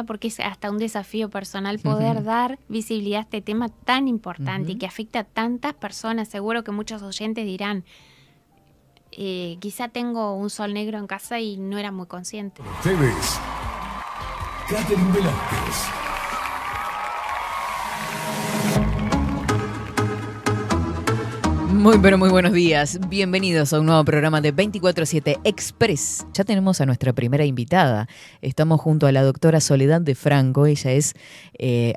porque es hasta un desafío personal poder dar visibilidad a este tema tan importante y que afecta a tantas personas. Seguro que muchos oyentes dirán, quizá tengo un sol negro en casa y no era muy consciente. Ustedes, Catherine Velázquez. Muy, pero muy buenos días. Bienvenidos a un nuevo programa de 24/7 Express. Ya tenemos a nuestra primera invitada. Estamos junto a la doctora Soledad de Franco. Ella es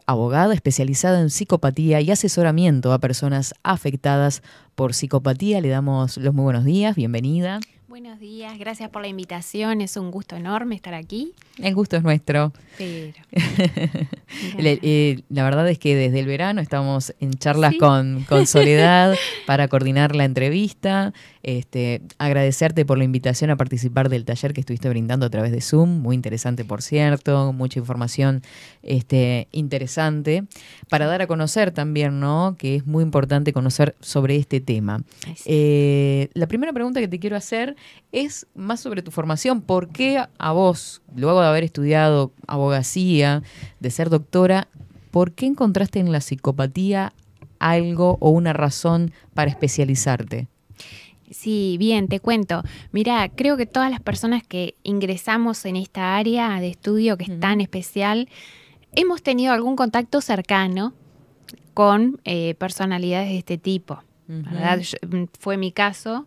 abogada especializada en psicopatía y asesoramiento a personas afectadas por psicopatía. Le damos los muy buenos días. Bienvenida. Buenos días, gracias por la invitación. Es un gusto enorme estar aquí. El gusto es nuestro. Pero la verdad es que desde el verano estamos en charlas con Soledad para coordinar la entrevista. Agradecerte por la invitación a participar del taller que estuviste brindando a través de Zoom. Muy interesante, por cierto. Mucha información interesante para dar a conocer también, ¿no? Que es muy importante conocer sobre este tema. La primera pregunta que te quiero hacer es más sobre tu formación. ¿Por qué a vos, luego de haber estudiado abogacía, de ser doctora, por qué encontraste en la psicopatía algo o una razón para especializarte? Sí, bien, te cuento. Mira, creo que todas las personas que ingresamos en esta área de estudio que es tan especial, hemos tenido algún contacto cercano con personalidades de este tipo, ¿verdad? Fue mi caso.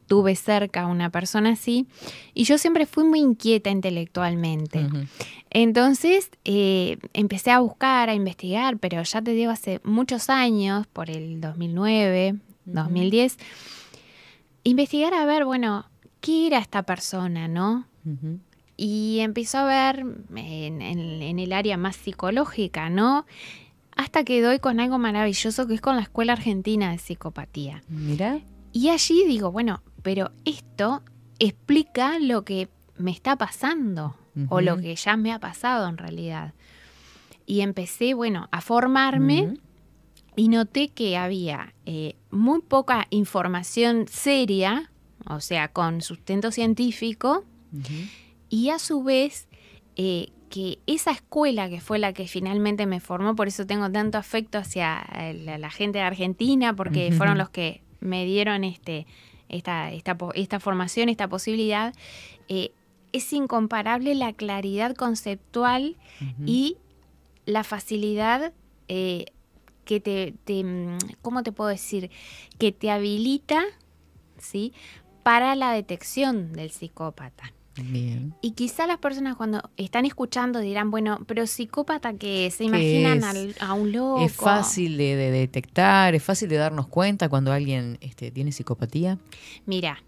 Tuve cerca a una persona así y yo siempre fui muy inquieta intelectualmente. Entonces empecé a buscar, a investigar, pero ya te digo, hace muchos años, por el 2009, 2010, investigar a ver, bueno, ¿qué era esta persona, no? Y empezó a ver en el área más psicológica, ¿no? Hasta que doy con algo maravilloso que es con la Escuela Argentina de Psicopatía. Mira. Y allí digo, bueno, pero esto explica lo que me está pasando o lo que ya me ha pasado en realidad. Y empecé, bueno, a formarme y noté que había muy poca información seria, o sea, con sustento científico, y a su vez que esa escuela que fue la que finalmente me formó, por eso tengo tanto afecto hacia la gente de Argentina, porque fueron los que me dieron esta formación, esta posibilidad, es incomparable la claridad conceptual y la facilidad que ¿cómo te puedo decir? Que te habilita, ¿sí?, para la detección del psicópata. Bien. Y quizá las personas cuando están escuchando dirán, bueno, pero psicópata, ¿qué? ¿Se imaginan a un loco? ¿Es fácil de detectar? ¿Es fácil de darnos cuenta cuando alguien tiene psicopatía? Mira,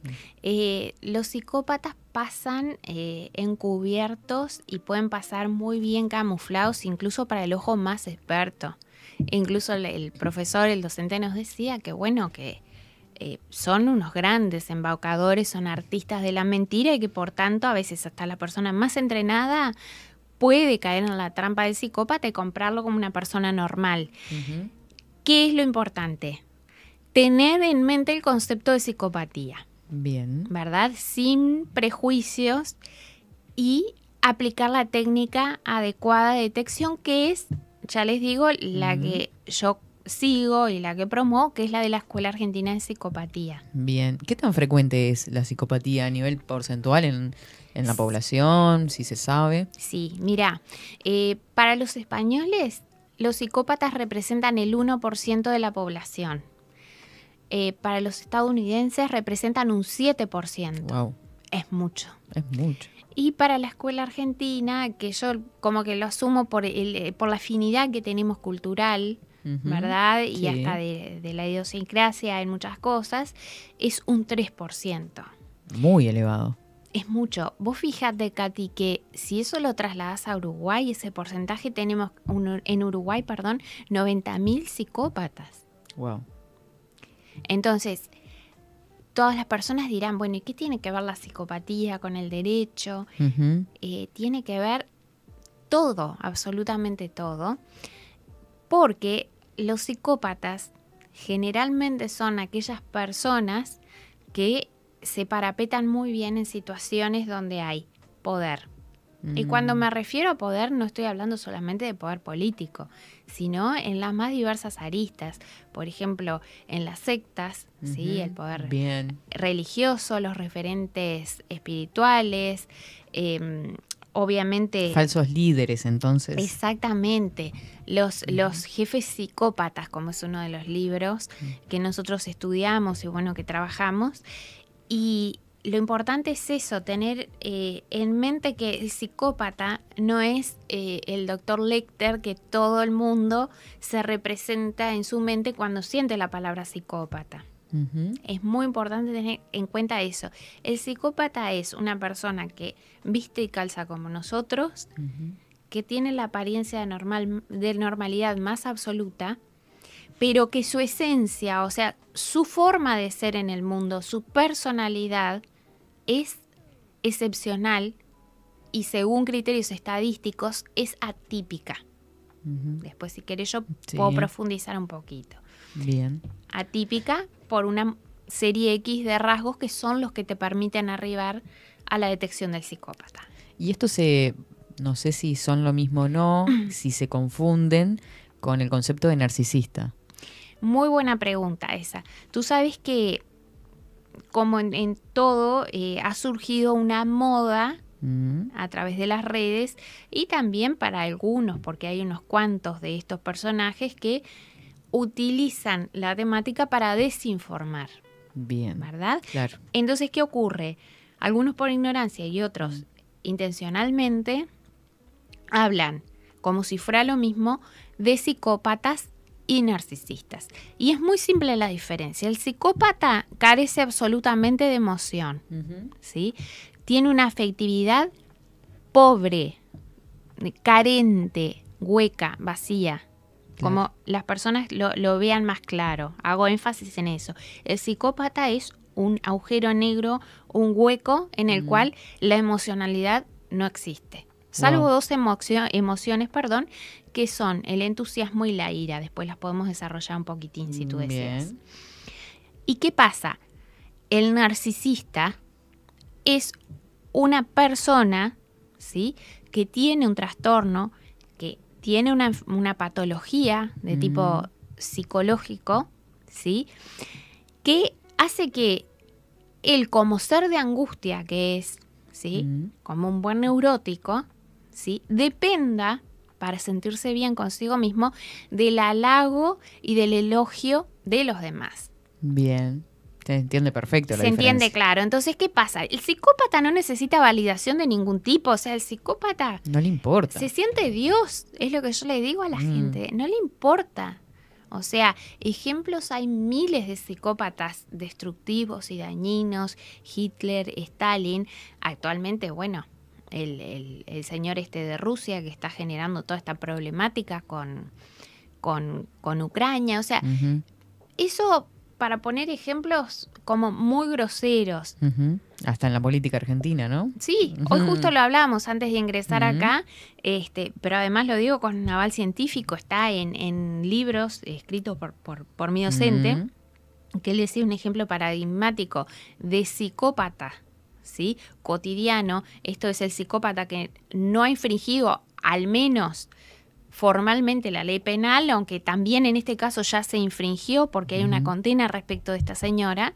los psicópatas pasan encubiertos y pueden pasar muy bien camuflados, incluso para el ojo más experto. E incluso el profesor, el docente nos decía que, bueno, que son unos grandes embaucadores, son artistas de la mentira y que por tanto a veces hasta la persona más entrenada puede caer en la trampa del psicópata y comprarlo como una persona normal. ¿Qué es lo importante? Tener en mente el concepto de psicopatía. Bien. ¿Verdad? Sin prejuicios y aplicar la técnica adecuada de detección, que es, ya les digo, la que yo sigo y la que promuevo, que es la de la Escuela Argentina de Psicopatía. Bien. ¿Qué tan frecuente es la psicopatía a nivel porcentual en la población, si se sabe? Sí, mira, para los españoles, los psicópatas representan el 1% de la población. Para los estadounidenses representan un 7%. Wow. Es mucho. Es mucho. Y para la Escuela Argentina, que yo como que lo asumo por la afinidad que tenemos cultural, ¿verdad? Y hasta de la idiosincrasia en muchas cosas, es un 3%. Muy elevado. Es mucho. Vos fíjate, Katy, que si eso lo trasladas a Uruguay, ese porcentaje tenemos en Uruguay, 90.000 psicópatas. Wow. Entonces, todas las personas dirán, bueno, ¿y qué tiene que ver la psicopatía con el derecho? Tiene que ver todo, absolutamente todo, porque los psicópatas generalmente son aquellas personas que se parapetan muy bien en situaciones donde hay poder, Y cuando me refiero a poder, no estoy hablando solamente de poder político, sino en las más diversas aristas. Por ejemplo, en las sectas, ¿sí? El poder religioso, los referentes espirituales, obviamente... Falsos líderes, entonces. Exactamente. Los jefes psicópatas, como es uno de los libros que nosotros estudiamos y bueno, que trabajamos. Y lo importante es eso, tener en mente que el psicópata no es el doctor Lecter que todo el mundo se representa en su mente cuando siente la palabra psicópata. Es muy importante tener en cuenta eso. El psicópata es una persona que viste y calza como nosotros, que tiene la apariencia de normalidad más absoluta, pero que su esencia, o sea, su forma de ser en el mundo, su personalidad, es excepcional y según criterios estadísticos es atípica. Después, si querés, yo puedo profundizar un poquito. Bien. Atípica por una serie X de rasgos que son los que te permiten arribar a la detección del psicópata. Y esto no sé si son lo mismo o no, si se confunden con el concepto de narcisista. Muy buena pregunta esa. Tú sabes que como en todo, ha surgido una moda a través de las redes y también para algunos, porque hay unos cuantos de estos personajes que utilizan la temática para desinformar. Bien. ¿Verdad? Claro. Entonces, ¿qué ocurre? Algunos por ignorancia y otros intencionalmente hablan como si fuera lo mismo de psicópatas y narcisistas. Y es muy simple la diferencia. El psicópata carece absolutamente de emoción, ¿sí? Tiene una afectividad pobre, carente, hueca, vacía. Como las personas lo vean más claro. Hago énfasis en eso. El psicópata es un agujero negro, un hueco en el cual la emocionalidad no existe. Salvo dos emociones, que son el entusiasmo y la ira. Después las podemos desarrollar un poquitín si tú deseas. ¿Y qué pasa? El narcisista es una persona, ¿sí?, que tiene un trastorno, que tiene una patología de tipo psicológico, ¿sí?, que hace que él, como ser de angustia que es, ¿sí?, como un buen neurótico, ¿sí?, dependa, para sentirse bien consigo mismo, del halago y del elogio de los demás. Bien. Se entiende perfecto la diferencia. Se entiende, claro. Entonces, ¿qué pasa? El psicópata no necesita validación de ningún tipo. O sea, el psicópata... No le importa. Se siente Dios, es lo que yo le digo a la gente. No le importa. O sea, ejemplos hay miles de psicópatas destructivos y dañinos. Hitler, Stalin. Actualmente, bueno, el señor de Rusia que está generando toda esta problemática con Ucrania. O sea, eso... para poner ejemplos como muy groseros. Hasta en la política argentina, ¿no? Sí, hoy justo lo hablábamos antes de ingresar acá, pero además lo digo con un aval científico, está en libros escritos por mi docente, que él decía un ejemplo paradigmático de psicópata, ¿sí?, cotidiano. Esto es el psicópata que no ha infringido al menos formalmente la ley penal, aunque también en este caso ya se infringió porque hay una condena respecto de esta señora,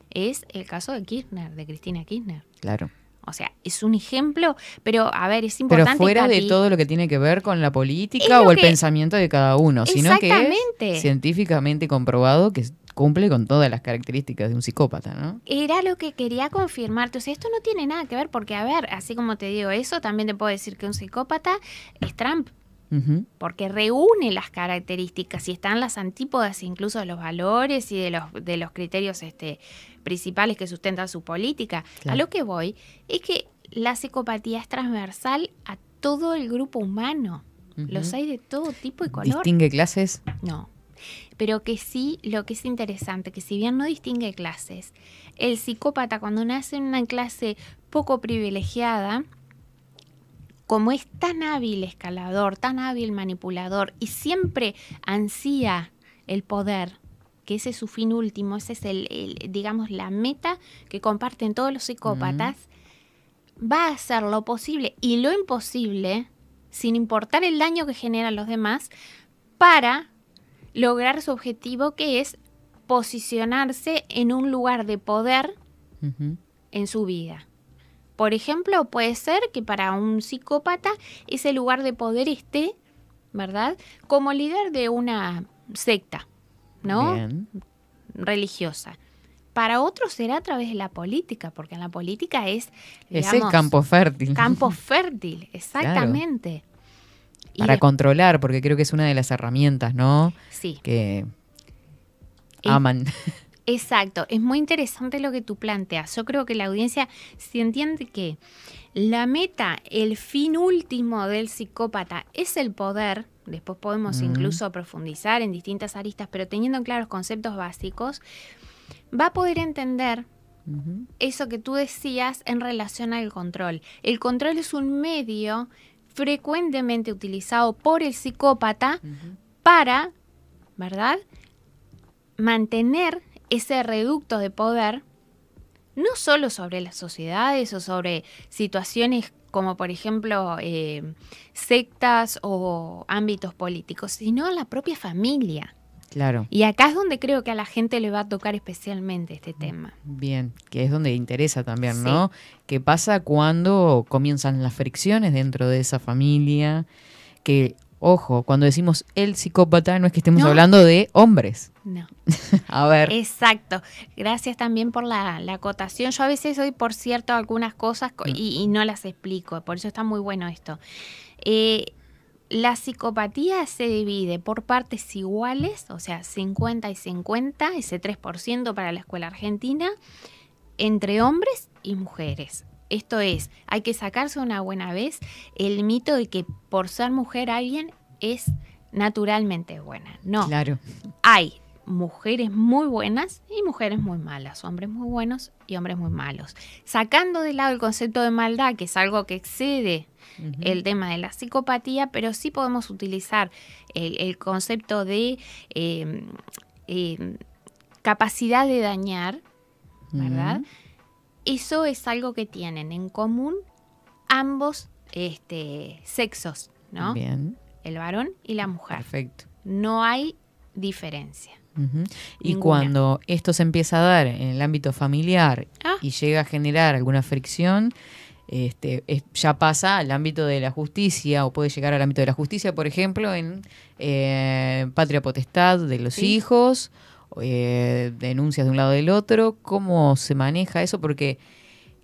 es el caso de Kirchner, de Cristina Kirchner. Claro. O sea, es un ejemplo, pero a ver, es importante. Pero fuera de todo lo que tiene que ver con la política o el pensamiento de cada uno, sino que es científicamente comprobado que cumple con todas las características de un psicópata, ¿no? Era lo que quería confirmarte. O sea, esto no tiene nada que ver porque, a ver, así como te digo eso, también te puedo decir que un psicópata es Trump. Porque reúne las características y están las antípodas incluso de los valores y de los criterios principales que sustentan su política. Claro. A lo que voy es que la psicopatía es transversal a todo el grupo humano. Los hay de todo tipo y color. ¿Distingue clases? No. Pero que sí, lo que es interesante, que si bien no distingue clases, el psicópata cuando nace en una clase poco privilegiada, como es tan hábil escalador, tan hábil manipulador y siempre ansía el poder, que ese es su fin último, ese es digamos, la meta que comparten todos los psicópatas, va a hacer lo posible y lo imposible, sin importar el daño que generan los demás, para lograr su objetivo, que es posicionarse en un lugar de poder en su vida. Por ejemplo, puede ser que para un psicópata ese lugar de poder esté, ¿verdad?, como líder de una secta, ¿no? Bien. Religiosa. Para otros será a través de la política, porque en la política es, Es digamos, el campo fértil. campo fértil, exactamente. Y Para controlar, porque creo que es una de las herramientas, ¿no? Sí. Que aman. Exacto, es muy interesante lo que tú planteas. Yo creo que la audiencia, si entiende que la meta, el fin último del psicópata es el poder, después podemos incluso profundizar en distintas aristas, pero teniendo en claro los conceptos básicos, va a poder entender eso que tú decías en relación al control. El control es un medio frecuentemente utilizado por el psicópata para, ¿verdad?, mantener ese reducto de poder, no solo sobre las sociedades o sobre situaciones como por ejemplo sectas o ámbitos políticos, sino en la propia familia. Claro. Y acá es donde creo que a la gente le va a tocar especialmente este tema. Bien, que es donde interesa también, Sí. ¿no? ¿Qué pasa cuando comienzan las fricciones dentro de esa familia? Que, ojo, cuando decimos el psicópata, no es que estemos hablando de hombres. No. A ver. Exacto. Gracias también por la acotación. Yo a veces doy por cierto algunas cosas y no las explico. Por eso está muy bueno esto. La psicopatía se divide por partes iguales, o sea, 50 y 50, ese 3% para la escuela argentina, entre hombres y mujeres. Esto es, hay que sacarse una buena vez el mito de que por ser mujer alguien es naturalmente buena. No, Claro. hay mujeres muy buenas y mujeres muy malas, hombres muy buenos y hombres muy malos. Sacando de lado el concepto de maldad, que es algo que excede el tema de la psicopatía, pero sí podemos utilizar el concepto de capacidad de dañar, ¿verdad? Eso es algo que tienen en común ambos sexos, ¿no? Bien. El varón y la mujer. Perfecto. No hay diferencia. Y Ninguna. cuando esto se empieza a dar en el ámbito familiar y llega a generar alguna fricción, ya pasa al ámbito de la justicia, o puede llegar al ámbito de la justicia, por ejemplo, en patria potestad de los hijos, denuncias de un lado del otro. ¿Cómo se maneja eso? Porque,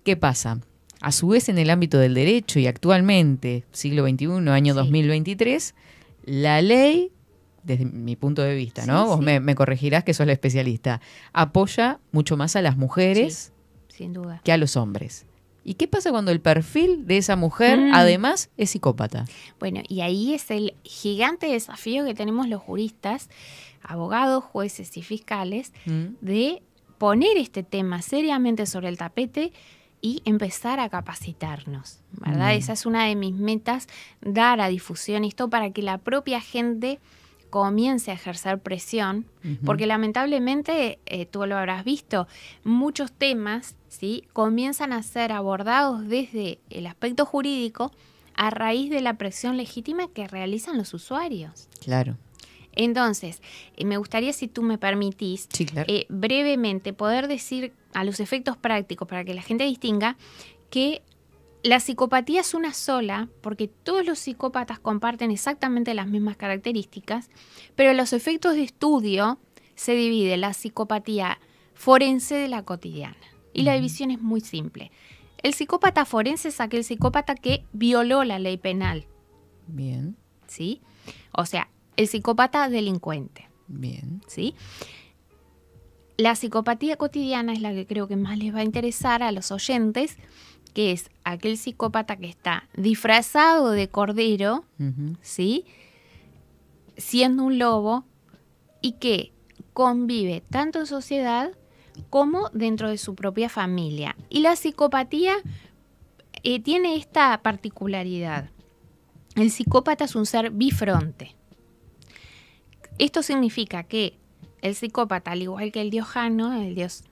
¿qué pasa? A su vez, en el ámbito del derecho, y actualmente, siglo XXI, año 2023, la ley, desde mi punto de vista, ¿no? Vos me corregirás, que sos la especialista, apoya mucho más a las mujeres sin duda, que a los hombres. ¿Y qué pasa cuando el perfil de esa mujer, además, es psicópata? Bueno, y ahí es el gigante desafío que tenemos los juristas, abogados, jueces y fiscales, de poner este tema seriamente sobre el tapete y empezar a capacitarnos, ¿verdad? Esa es una de mis metas, dar a difusión esto para que la propia gente comience a ejercer presión, porque lamentablemente, tú lo habrás visto, muchos temas, ¿sí?, comienzan a ser abordados desde el aspecto jurídico a raíz de la presión legítima que realizan los usuarios. Claro. Entonces, me gustaría, si tú me permitís, claro, brevemente poder decir a los efectos prácticos para que la gente distinga que la psicopatía es una sola, porque todos los psicópatas comparten exactamente las mismas características, pero los efectos de estudio se divide la psicopatía forense de la cotidiana. Y la división es muy simple. El psicópata forense es aquel psicópata que violó la ley penal. Bien. ¿Sí? O sea, el psicópata delincuente. Bien. ¿Sí? La psicopatía cotidiana es la que creo que más les va a interesar a los oyentes, que es aquel psicópata que está disfrazado de cordero, ¿sí?, siendo un lobo, y que convive tanto en sociedad como dentro de su propia familia. Y la psicopatía tiene esta particularidad. El psicópata es un ser bifronte. Esto significa que el psicópata, al igual que el dios Jano, el dios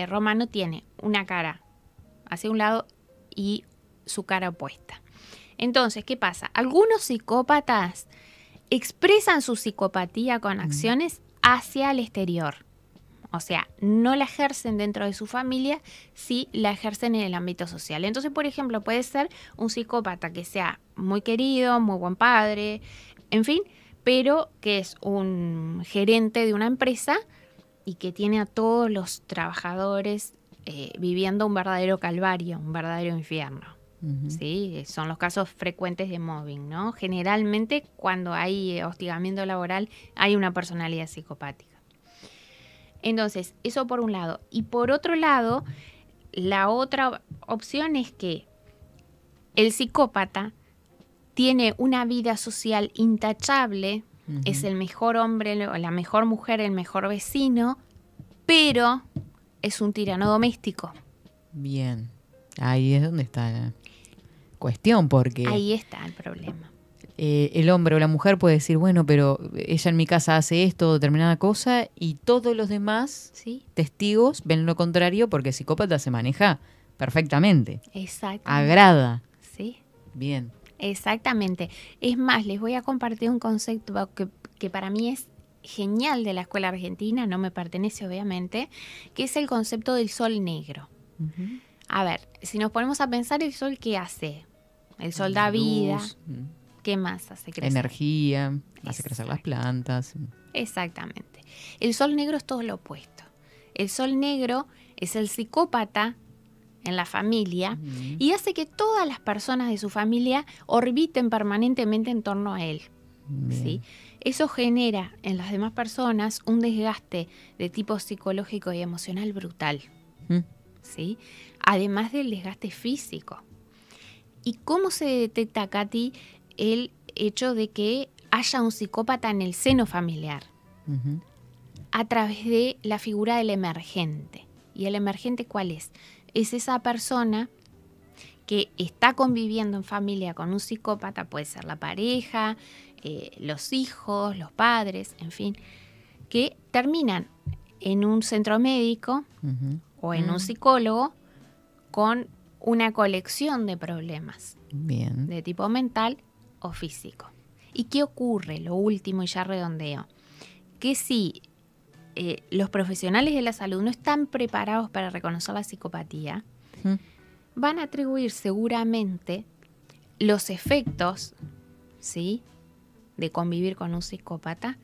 romano, tiene una cara hacia un lado y su cara opuesta. Entonces, ¿qué pasa? Algunos psicópatas expresan su psicopatía con acciones hacia el exterior. O sea, no la ejercen dentro de su familia, sí la ejercen en el ámbito social. Entonces, por ejemplo, puede ser un psicópata que sea muy querido, muy buen padre, en fin, pero que es un gerente de una empresa y que tiene a todos los trabajadores viviendo un verdadero calvario, un verdadero infierno. ¿Sí? Son los casos frecuentes de mobbing, ¿no? Generalmente, cuando hay hostigamiento laboral, hay una personalidad psicopática. Entonces, eso por un lado. Y por otro lado, la otra opción es que el psicópata tiene una vida social intachable, es el mejor hombre o la mejor mujer, el mejor vecino, pero es un tirano doméstico. Bien, ahí es donde está la cuestión, porque ahí está el problema. El hombre o la mujer puede decir, bueno, pero ella en mi casa hace esto, determinada cosa, y todos los demás testigos ven lo contrario, porque el psicópata se maneja perfectamente. Exactamente. Agrada. Sí. Bien. Exactamente. Es más, les voy a compartir un concepto que para mí es genial de la escuela argentina, no me pertenece obviamente, que es el concepto del sol negro. A ver, si nos ponemos a pensar, ¿el sol qué hace? El sol da vida. ¿Qué más hace crecer? Energía, hace crecer las plantas. Exactamente. El sol negro es todo lo opuesto. El sol negro es el psicópata en la familia y hace que todas las personas de su familia orbiten permanentemente en torno a él. ¿Sí? Eso genera en las demás personas un desgaste de tipo psicológico y emocional brutal. ¿Sí? Además del desgaste físico. ¿Y cómo se detecta, Katy, el hecho de que haya un psicópata en el seno familiar? A través de la figura del emergente. ¿Y el emergente cuál es? Es esa persona que está conviviendo en familia con un psicópata, puede ser la pareja, los hijos, los padres, en fin, que terminan en un centro médico o en un psicólogo con una colección de problemas de tipo mental o físico. ¿Y qué ocurre? Lo último, y ya redondeo, que si los profesionales de la salud no están preparados para reconocer la psicopatía, van a atribuir seguramente los efectos, ¿sí?, de convivir con un psicópata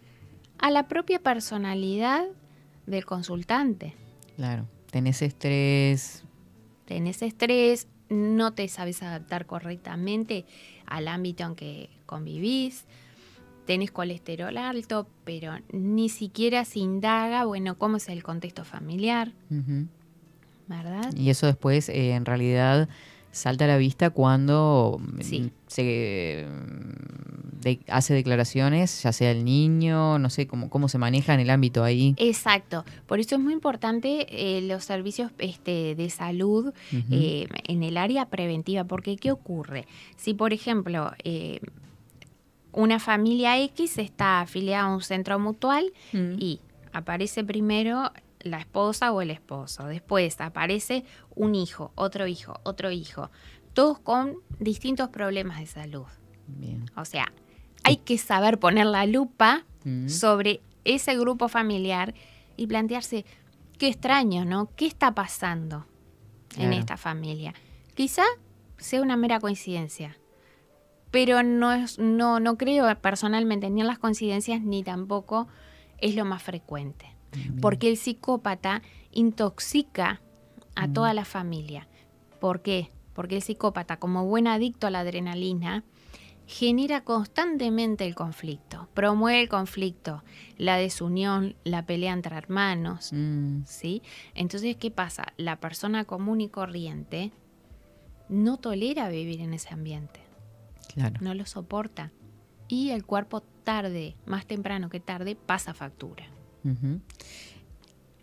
a la propia personalidad del consultante. Claro, tenés estrés, no te sabes adaptar correctamente al ámbito en que convivís, tenés colesterol alto, pero ni siquiera se indaga, bueno, cómo es el contexto familiar, ¿verdad? Y eso después, en realidad, salta a la vista cuando se hace declaraciones, ya sea el niño, no sé cómo se maneja en el ámbito ahí. Exacto. Por eso es muy importante los servicios de salud en el área preventiva, porque ¿qué ocurre? Si, por ejemplo, una familia X está afiliada a un centro mutual y aparece primero la esposa o el esposo, después aparece un hijo, otro hijo, todos con distintos problemas de salud. Bien. O sea, hay que saber poner la lupa sobre ese grupo familiar y plantearse, qué extraño, ¿no? ¿Qué está pasando en esta familia? Quizá sea una mera coincidencia, pero no creo personalmente ni en las coincidencias ni tampoco es lo más frecuente. Porque el psicópata intoxica a toda la familia. ¿Por qué? Porque el psicópata, como buen adicto a la adrenalina, genera constantemente el conflicto, promueve el conflicto, la desunión, la pelea entre hermanos, ¿sí? Entonces, ¿qué pasa? La persona común y corriente no tolera vivir en ese ambiente. Claro. No lo soporta. Y el cuerpo más temprano que tarde, pasa factura.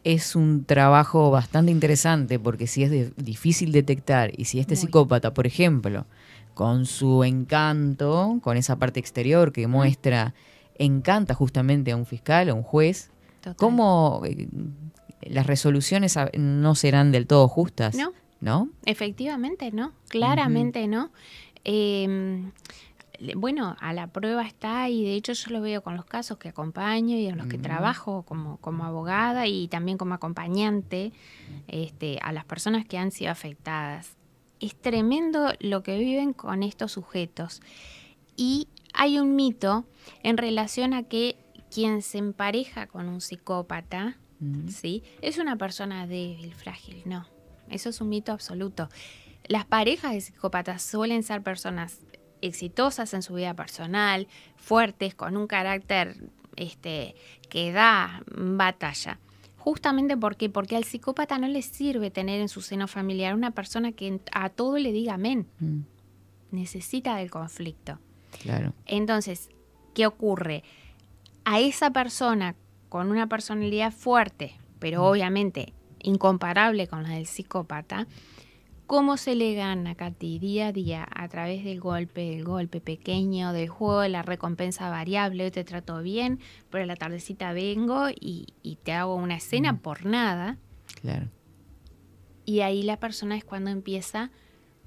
Es un trabajo bastante interesante porque si es difícil detectar y si este psicópata, por ejemplo, con su encanto, con esa parte exterior que muestra, encanta justamente a un fiscal, a un juez, ¿cómo las resoluciones no serán del todo justas? No, ¿no? Efectivamente, no. Claramente no. Bueno, a la prueba está, y de hecho yo lo veo con los casos que acompaño y en los que trabajo como abogada y también como acompañante a las personas que han sido afectadas. Es tremendo lo que viven con estos sujetos. Y hay un mito en relación a que quien se empareja con un psicópata, ¿sí?, es una persona débil, frágil. No, eso es un mito absoluto. Las parejas de psicópatas suelen ser personas exitosas en su vida personal, fuertes, con un carácter que da batalla. Justamente porque al psicópata no le sirve tener en su seno familiar una persona que a todo le diga amén. Necesita del conflicto. Claro. Entonces, ¿qué ocurre? A esa persona con una personalidad fuerte, pero obviamente incomparable con la del psicópata, ¿cómo se le gana, Katy, día a día? A través del golpe pequeño, del juego de la recompensa variable. Hoy te trato bien, pero a la tardecita vengo y te hago una escena por nada. Claro. Y ahí la persona es cuando empieza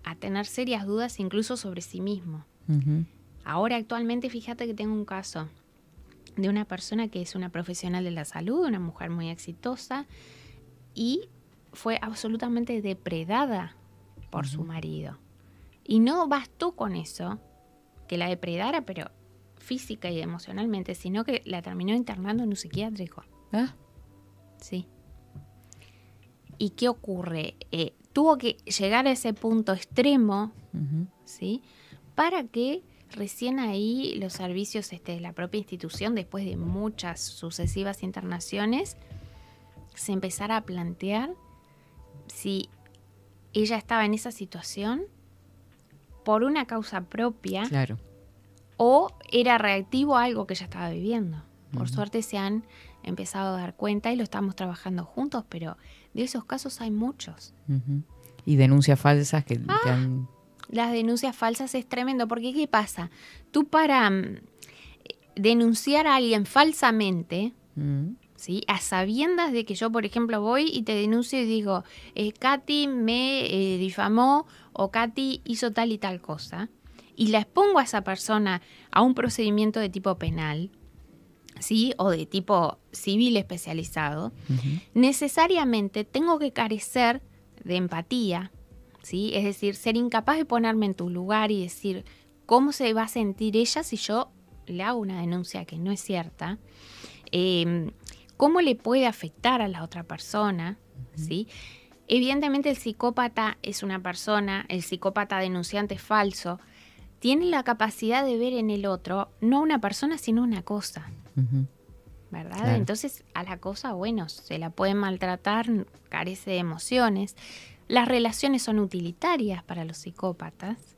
a tener serias dudas incluso sobre sí mismo. Ahora actualmente fíjate que tengo un caso de una persona que es una profesional de la salud, una mujer muy exitosa, y fue absolutamente depredada por su marido. Y no bastó con eso, que la depredara, pero física y emocionalmente, sino que la terminó internando en un psiquiátrico. ¿Ah? Sí. ¿Y qué ocurre? Tuvo que llegar a ese punto extremo, ¿sí?, para que recién ahí los servicios de la propia institución, después de muchas sucesivas internaciones, se empezara a plantear si ella estaba en esa situación por una causa propia, claro, o era reactivo a algo que ella estaba viviendo. Por suerte se han empezado a dar cuenta y lo estamos trabajando juntos, pero de esos casos hay muchos. Y denuncias falsas que te han... Las denuncias falsas es tremendo, porque ¿qué pasa? Tú para denunciar a alguien falsamente, ¿sí?, a sabiendas de que yo, por ejemplo, voy y te denuncio y digo, Katy me difamó o Katy hizo tal y tal cosa, y la expongo a esa persona a un procedimiento de tipo penal, ¿sí?, o de tipo civil especializado, necesariamente tengo que carecer de empatía, ¿sí? Es decir, ser incapaz de ponerme en tu lugar y decir cómo se va a sentir ella si yo le hago una denuncia que no es cierta, cómo le puede afectar a la otra persona, ¿sí? Evidentemente el psicópata es una persona, el psicópata denunciante falso, tiene la capacidad de ver en el otro no una persona sino una cosa, ¿verdad? Claro. Entonces a la cosa, bueno, se la puede maltratar, carece de emociones. Las relaciones son utilitarias para los psicópatas,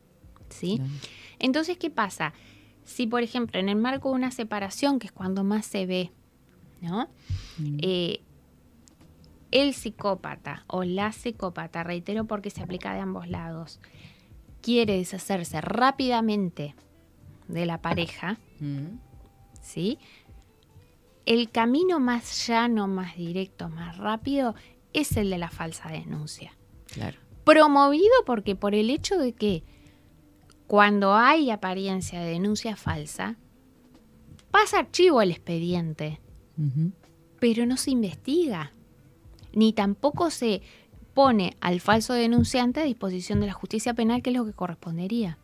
¿sí? Claro. Entonces, ¿qué pasa? Si, por ejemplo, en el marco de una separación, que es cuando más se ve, ¿no? El psicópata o la psicópata, reitero porque se aplica de ambos lados, quiere deshacerse rápidamente de la pareja, ¿sí? El camino más llano, más directo, más rápido es el de la falsa denuncia. Claro. Promovido porque por el hecho de que cuando hay apariencia de denuncia falsa, pasa archivo el expediente, pero no se investiga, ni tampoco se pone al falso denunciante a disposición de la justicia penal, que es lo que correspondería,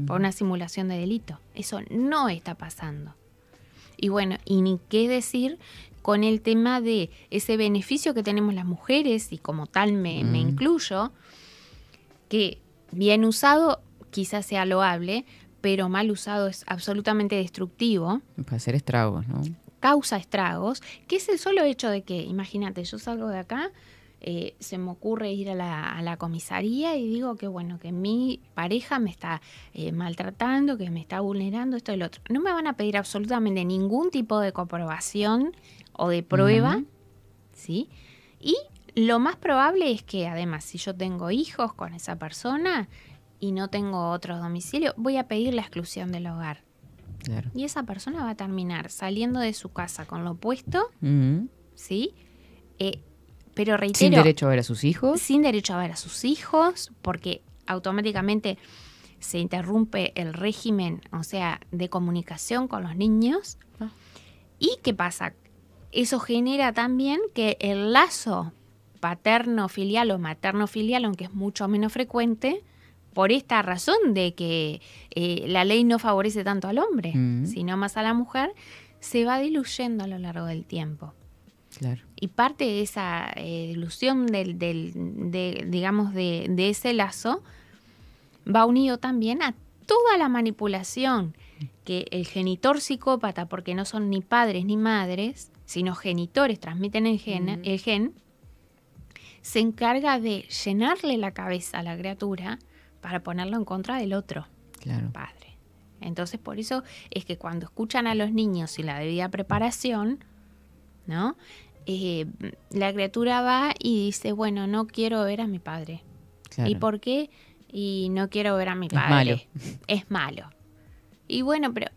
por una simulación de delito. Eso no está pasando. Y bueno, y ni qué decir con el tema de ese beneficio que tenemos las mujeres, y como tal me incluyo, que bien usado quizás sea loable, pero mal usado es absolutamente destructivo. Para hacer estragos, ¿no? Causa estragos, que es el solo hecho de que, imagínate, yo salgo de acá, se me ocurre ir a la comisaría y digo que bueno, que mi pareja me está maltratando, que me está vulnerando, esto y lo otro. No me van a pedir absolutamente ningún tipo de comprobación o de prueba, ¿sí? Y lo más probable es que, además, si yo tengo hijos con esa persona y no tengo otro domicilio, voy a pedir la exclusión del hogar. Claro. Y esa persona va a terminar saliendo de su casa con lo opuesto, ¿sí? Pero reitero, sin derecho a ver a sus hijos. Sin derecho a ver a sus hijos, porque automáticamente se interrumpe el régimen, o sea, de comunicación con los niños. ¿Y qué pasa? Eso genera también que el lazo paterno-filial o materno-filial, aunque es mucho menos frecuente, por esta razón de que la ley no favorece tanto al hombre, sino más a la mujer, se va diluyendo a lo largo del tiempo. Claro. Y parte de esa dilución digamos, de ese lazo va unido también a toda la manipulación que el genitor psicópata, porque no son ni padres ni madres, sino genitores, transmiten el gen, se encarga de llenarle la cabeza a la criatura para ponerlo en contra del otro padre. Entonces, por eso es que cuando escuchan a los niños sin la debida preparación, ¿no? La criatura va y dice, bueno, no quiero ver a mi padre. Claro. ¿Y por qué? Y no quiero ver a mi padre. Es malo. Y bueno, pero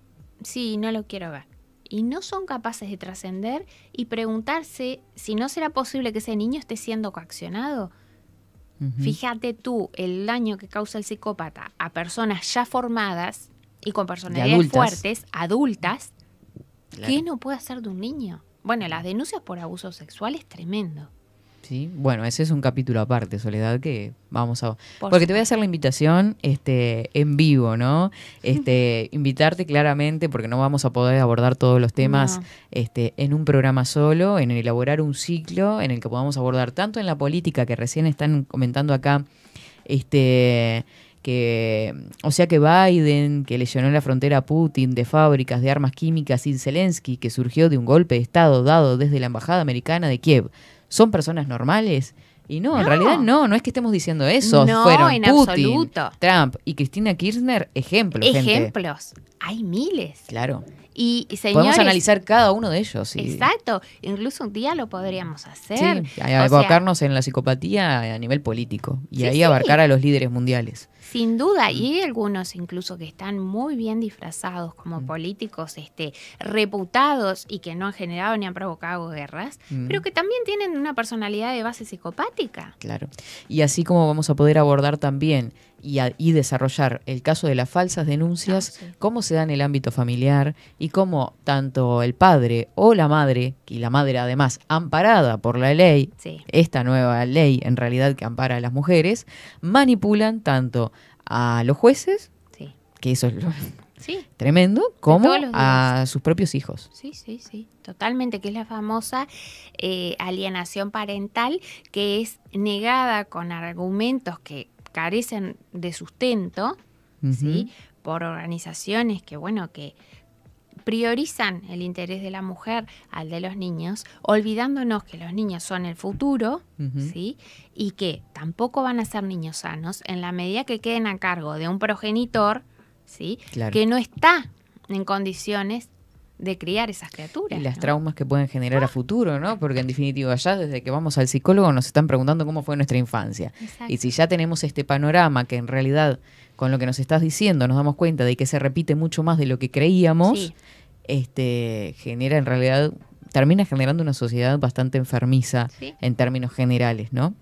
sí, no lo quiero ver. Y no son capaces de trascender y preguntarse si no será posible que ese niño esté siendo coaccionado. Fíjate tú el daño que causa el psicópata a personas ya formadas y con personalidades fuertes, adultas, ¿qué no puede hacer de un niño? Bueno, las denuncias por abuso sexual es tremendo. Sí, bueno, ese es un capítulo aparte, Soledad, que vamos a... Porque te voy a hacer la invitación en vivo, ¿no? Invitarte claramente, porque no vamos a poder abordar todos los temas en un programa solo, en elaborar un ciclo en el que podamos abordar tanto en la política, que recién están comentando acá, que Biden, que le llenó la frontera a Putin de fábricas de armas químicas, y Zelensky, que surgió de un golpe de Estado dado desde la Embajada Americana de Kiev, ¿son personas normales? Y no, en realidad no es que estemos diciendo eso. No, fueron en Putin, absoluto. Trump y Cristina Kirchner, ejemplos. Hay miles. Claro. Y señores, podemos analizar cada uno de ellos. Exacto. Incluso un día lo podríamos hacer. Sí, abocarnos en la psicopatía a nivel político. Y ahí abarcar a los líderes mundiales. Sin duda, y hay algunos incluso que están muy bien disfrazados como políticos reputados y que no han generado ni han provocado guerras, pero que también tienen una personalidad de base psicopática. Claro. Y así como vamos a poder abordar también y desarrollar el caso de las falsas denuncias, cómo se da en el ámbito familiar y cómo tanto el padre o la madre, y la madre además amparada por la ley, esta nueva ley en realidad que ampara a las mujeres, manipulan tanto a los jueces, que eso es lo tremendo, como a sus propios hijos. Sí, totalmente, que es la famosa alienación parental, que es negada con argumentos que carecen de sustento, por organizaciones que priorizan el interés de la mujer al de los niños, olvidándonos que los niños son el futuro, y que tampoco van a ser niños sanos en la medida que queden a cargo de un progenitor, que no está en condiciones de criar esas criaturas. Y las traumas que pueden generar a futuro, ¿no? Porque en definitiva ya desde que vamos al psicólogo nos están preguntando cómo fue nuestra infancia. Exacto. Y si ya tenemos este panorama que en realidad con lo que nos estás diciendo nos damos cuenta de que se repite mucho más de lo que creíamos, genera en realidad, termina generando una sociedad bastante enfermiza en términos generales, ¿no?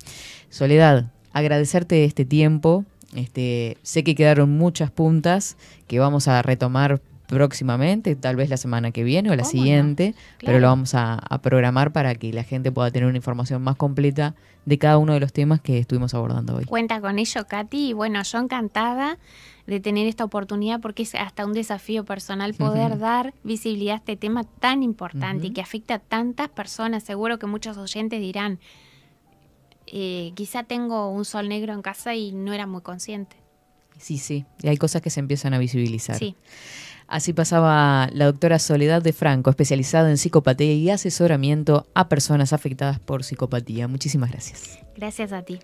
Soledad, agradecerte este tiempo. Sé que quedaron muchas puntas que vamos a retomar próximamente, tal vez la semana que viene o la siguiente, pero lo vamos a programar para que la gente pueda tener una información más completa de cada uno de los temas que estuvimos abordando hoy. Cuenta con ello, Katy, y bueno, yo encantada de tener esta oportunidad porque es hasta un desafío personal poder dar visibilidad a este tema tan importante y que afecta a tantas personas. Seguro que muchos oyentes dirán, quizá tengo un sol negro en casa y no era muy consciente. Sí, y hay cosas que se empiezan a visibilizar. Sí. Así pasaba la doctora Soledad de Franco, especializada en psicopatía y asesoramiento a personas afectadas por psicopatía. Muchísimas gracias. Gracias a ti.